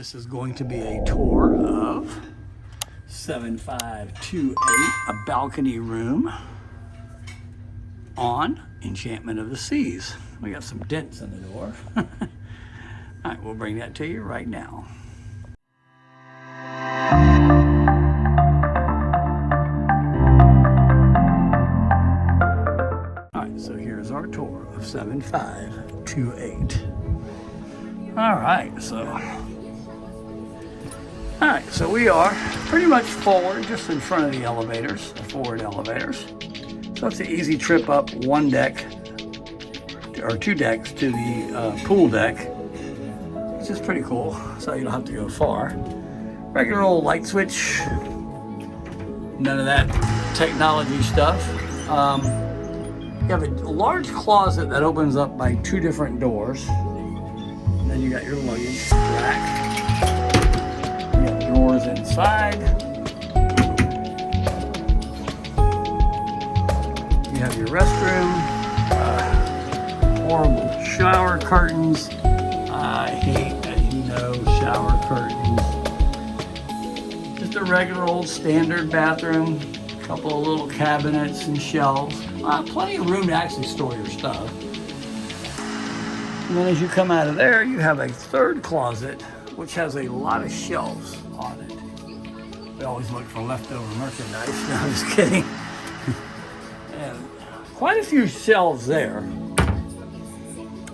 This is going to be a tour of 7528, a balcony room on Enchantment of the Seas. We got some dents in the door. All right, we'll bring that to you right now. All right, so here's our tour of 7528. All right, so we are pretty much forward, just in front of the elevators, the forward elevators. So it's an easy trip up one deck, or two decks, to the pool deck, which is pretty cool, so you don't have to go far. Regular old light switch, none of that technology stuff. You have a large closet that opens up by two different doors. And then you got your luggage rack. You got drawers inside. You have your restroom. Horrible shower curtains. I hate, as you know, shower curtains. Just a regular old standard bathroom. A couple of little cabinets and shelves. Plenty of room to actually store your stuff. And then as you come out of there, you have a third closet, which has a lot of shelves on it. We always look for leftover merchandise. No, I'm just kidding. And quite a few shelves there.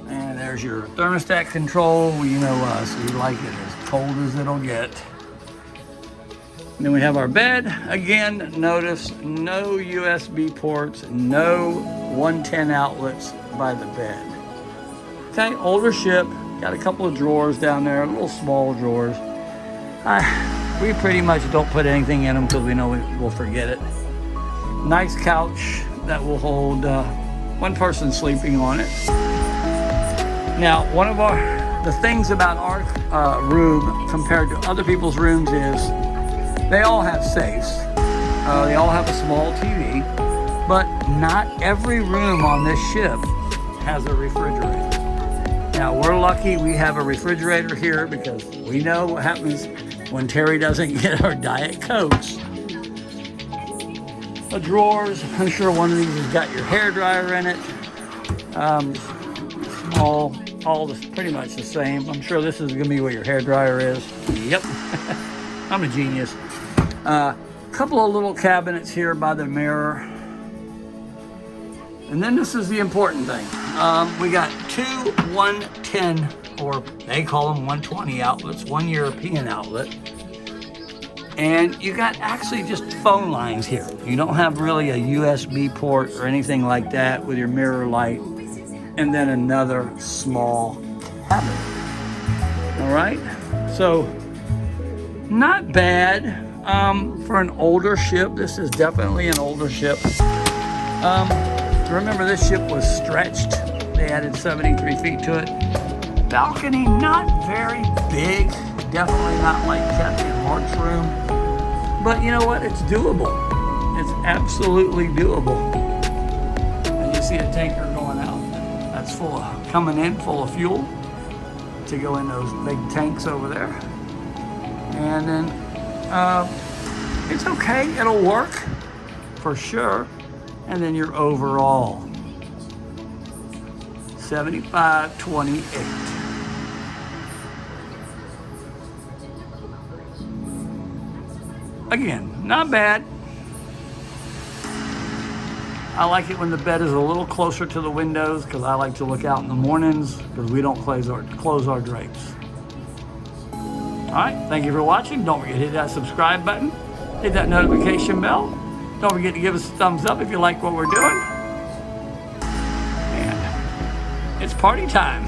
And there's your thermostat control. Well, you know us, we like it as cold as it'll get. And then we have our bed. Again, notice no USB ports, no 110 outlets by the bed. Okay, older ship, got a couple of drawers down there, little small drawers. We pretty much don't put anything in them because we know we'll forget it. Nice couch that will hold one person sleeping on it. Now, one of the things about our room compared to other people's rooms is they all have safes. They all have a small TV, but not every room on this ship has a refrigerator. Now, we're lucky we have a refrigerator here because we know what happens when Terry doesn't get her Diet Cokes. The drawers, I'm sure one of these has got your hairdryer in it. All this pretty much the same. I'm sure this is going to be where your hairdryer is. Yep, I'm a genius. Couple of little cabinets here by the mirror. And then this is the important thing. We got two 110, or they call them 120 outlets, one European outlet. And you got actually just phone lines here. You don't have really a USB port or anything like that with your mirror light. And then another small cabinet. All right, so not bad for an older ship. This is definitely an older ship. Remember, this ship was stretched. They added 73 feet to it. Balcony, not very big. Definitely not like Captain Mark's room. But you know what? It's doable. It's absolutely doable. And you see a tanker going out. That's coming in full of fuel to go in those big tanks over there. And then it's okay. It'll work for sure. And then your overall 7528. Again, not bad. I like it when the bed is a little closer to the windows because I like to look out in the mornings because we don't close our drapes. All right, thank you for watching. Don't forget to hit that subscribe button, hit that notification bell. Don't forget to give us a thumbs up if you like what we're doing. And it's party time.